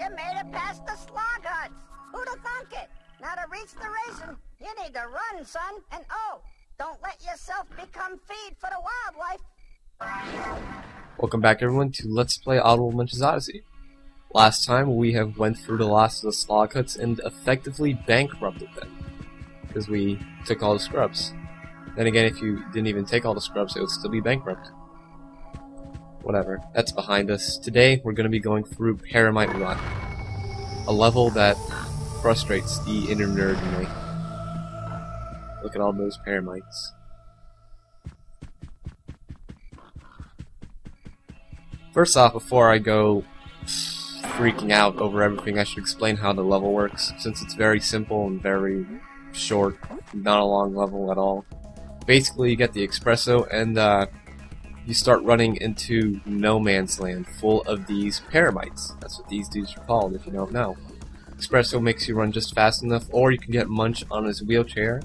You made it past the slog huts. Who'd have thunk it? Now to reach the raisin, you need to run, son. And oh, don't let yourself become feed for the wildlife. Welcome back, everyone, to Let's Play Oddworld Munch's Oddysee. Last time we have went through the last of the slog huts and effectively bankrupted them because we took all the scrubs. Then again, if you didn't even take all the scrubs, it would still be bankrupt. Whatever, that's behind us. Today we're going to be going through Paramite Run, a level that frustrates the inner nerd in me. Look at all those Paramites. First off, before I go freaking out over everything, I should explain how the level works, since it's very simple and very short, not a long level at all. Basically, you get the espresso, and you start running into no man's land full of these Paramites. That's what these dudes are called, if you don't know. Espresso makes you run just fast enough, or you can get Munch on his wheelchair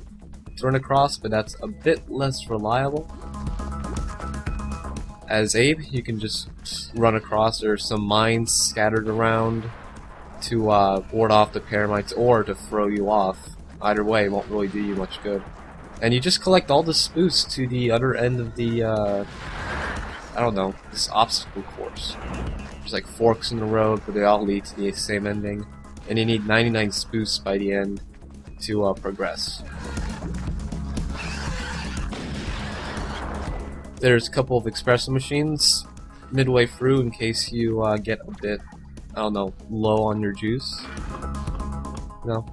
to run across, but that's a bit less reliable. As Abe, you can just run across. There's some mines scattered around to ward off the Paramites or to throw you off. Either way, it won't really do you much good. And you just collect all the spoofs to the other end of the, I don't know, this obstacle course. There's like forks in the road, but they all lead to the same ending. And you need 99 spoofs by the end to progress. There's a couple of espresso machines midway through in case you get a bit, I don't know, low on your juice. No.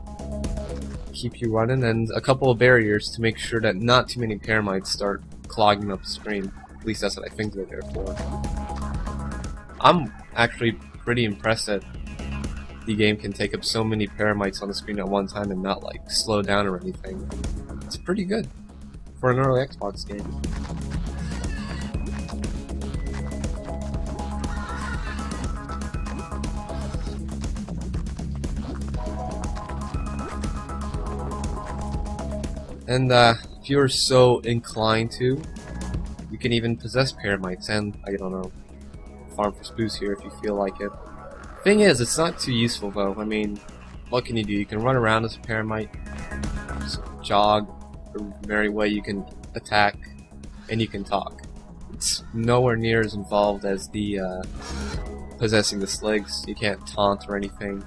Keep you running, and a couple of barriers to make sure that not too many Paramites start clogging up the screen. At least that's what I think they're there for. I'm actually pretty impressed that the game can take up so many Paramites on the screen at one time and not like slow down or anything. It's pretty good for an early Xbox game. And if you're so inclined to, you can even possess Paramites and, I don't know, farm for spoofs here if you feel like it. Thing is, it's not too useful though. I mean, what can you do? You can run around as a Paramite, just jog the very way you can attack, and you can talk. It's nowhere near as involved as the possessing the sligs. You can't taunt or anything.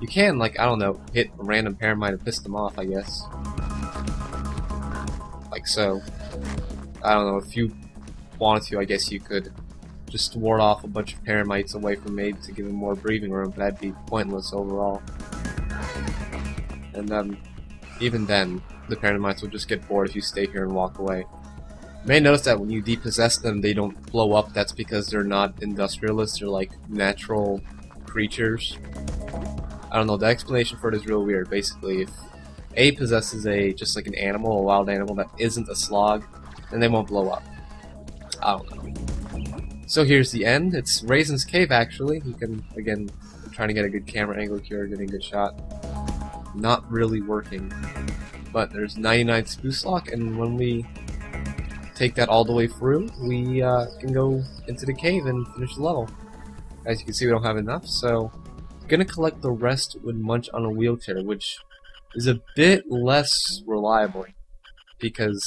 You can, like, I don't know, hit a random Paramite and piss them off, I guess. Like so. I don't know, if you wanted to, I guess you could just ward off a bunch of Paramites away from Abe to give him more breathing room, but that'd be pointless overall. And even then, the Paramites will just get bored if you stay here and walk away. You may notice that when you depossess them, they don't blow up. That's because they're not industrialists, they're like natural creatures. I don't know, the explanation for it is real weird. Basically, if Abe possesses just like an animal, a wild animal that isn't a slog, then they won't blow up. I don't know. So here's the end. It's Raisin's Cave, actually. You can, again, I'm trying to get a good camera angle here, getting a good shot. Not really working. But there's 99 spoof lock, and when we take that all the way through, we can go into the cave and finish the level. As you can see, we don't have enough, so I'm gonna collect the rest with Munch on a wheelchair, which is a bit less reliable because,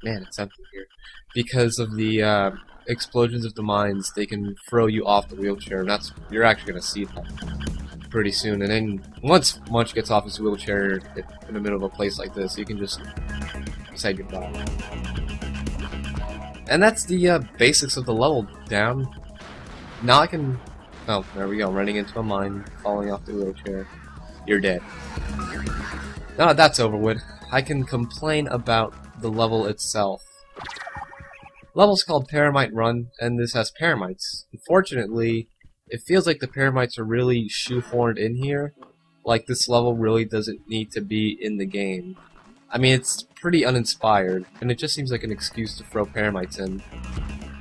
man, it's empty here. Because of the explosions of the mines, they can throw you off the wheelchair, and you're actually gonna see that pretty soon. And then once Munch gets off his wheelchair in the middle of a place like this, you can just say goodbye. And that's the basics of the level down. Now I can, oh, there we go, running into a mine, falling off the wheelchair. You're dead. Now that that's over with, I can complain about the level itself. The level's called Paramite Run, and this has Paramites. Unfortunately, it feels like the Paramites are really shoehorned in here. Like this level really doesn't need to be in the game. I mean, it's pretty uninspired, and it just seems like an excuse to throw Paramites in.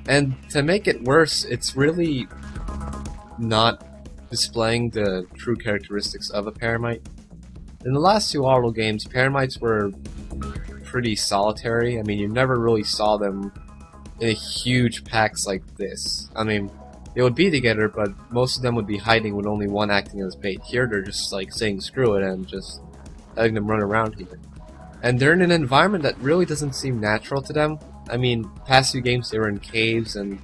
And to make it worse, it's really not displaying the true characteristics of a Paramite. In the last two Oddworld games, Paramites were pretty solitary. I mean, you never really saw them in huge packs like this. I mean, they would be together, but most of them would be hiding with only one acting as bait. Here they're just like saying screw it and just letting them run around here. And they're in an environment that really doesn't seem natural to them. I mean, past few games they were in caves and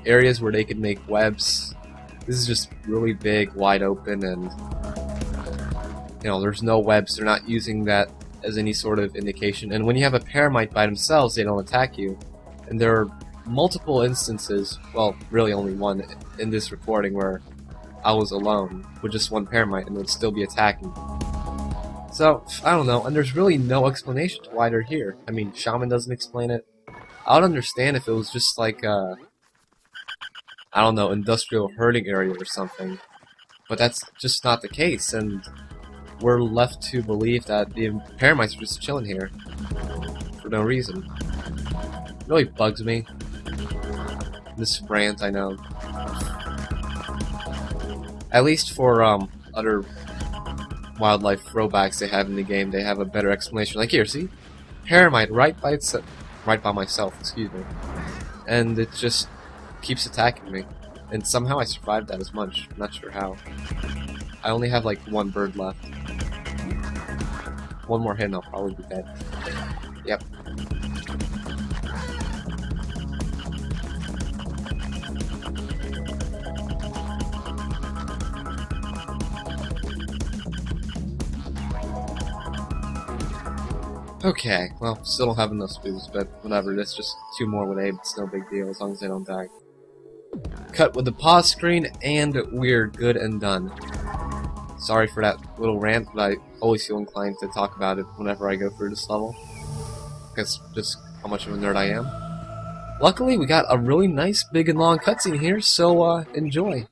areas where they could make webs. This is just really big, wide open, and you know, there's no webs. They're not using that as any sort of indication. And when you have a Paramite by themselves, they don't attack you. And there are multiple instances, well, really only one in this recording, where I was alone with just one Paramite and would still be attacking. So, I don't know, and there's really no explanation to why they're here. I mean, Shaman doesn't explain it. I would understand if it was just like a, I don't know, industrial herding area or something. But that's just not the case, and we're left to believe that the Paramites are just chilling here for no reason. It really bugs me. This rant, I know. At least for other wildlife throwbacks they have in the game, they have a better explanation. Like here, see? Paramite right by myself, excuse me. And it just keeps attacking me. And somehow I survived that as Munch. I'm not sure how. I only have like one bird left. One more hit and I'll probably be dead. Yep. Okay, well, still don't have enough spoons, but whatever, that's just 2 more with Abe, it's no big deal as long as they don't die. Cut with the pause screen, and we're good and done. Sorry for that little rant, but I always feel inclined to talk about it whenever I go through this level. That's just how much of a nerd I am. Luckily, we got a really nice, big and long cutscene here, so enjoy.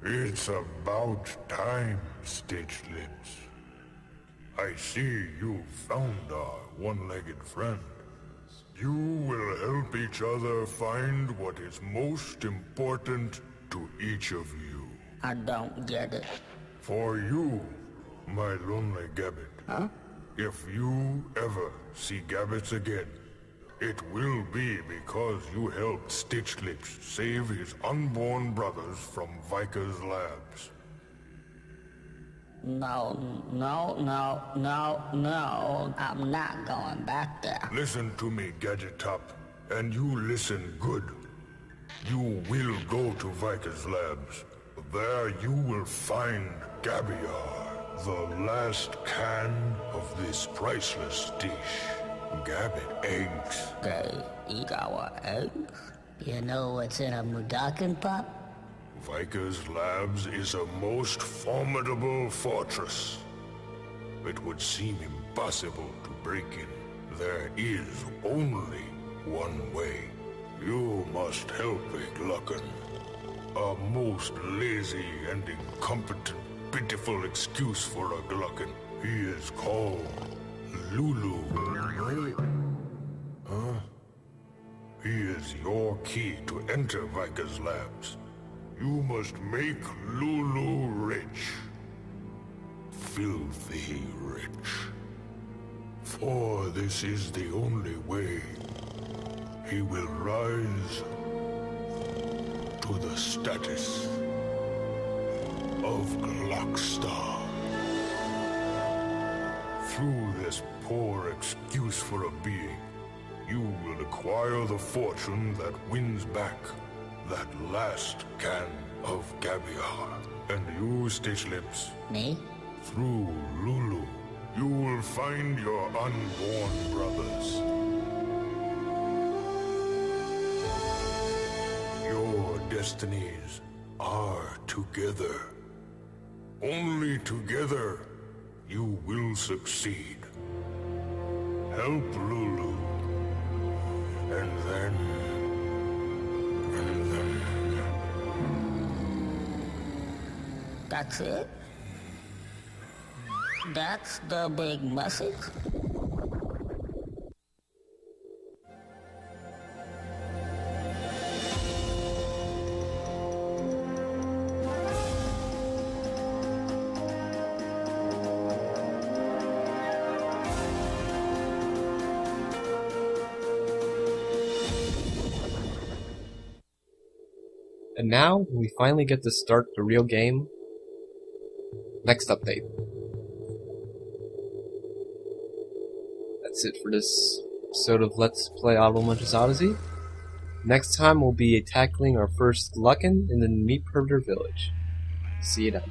It's about time, Stitch Lips. I see you found our one-legged friend. You will help each other find what is most important to each of you. I don't get it. For you, my lonely Gabbit. Huh? If you ever see Gabbits again, it will be because you helped Stitch Lips save his unborn brothers from Viker's labs. No, I'm not going back there. Listen to me, Gadget Top, and you listen good. You will go to Viker's labs. There you will find Gabiar, the last can of this priceless dish. Gabbit eggs. They eat our eggs? You know what's in a Mudakin pot? Viker's labs is a most formidable fortress. It would seem impossible to break in. There is only one way. You must help a Gluckin. A most lazy and incompetent, pitiful excuse for a Gluckin. He is called Lulu. Huh? He is your key to enter Viker's labs. You must make Lulu rich. Filthy rich. For this is the only way he will rise to the status of Glockstar. Through this poor excuse for a being, you will acquire the fortune that wins back that last can of Gabiar. And you, Stitch Lips, Me? through Lulu, you will find your unborn brothers. Your destinies are together. Only together you will succeed. Help Lulu. And then... That's it? That's the big message? And now, we finally get to start the real game. Next update. That's it for this episode of Let's Play Oddworld Munch's Oddysee. Next time we'll be tackling our first Gluckin in the Meat Herder village. See you then.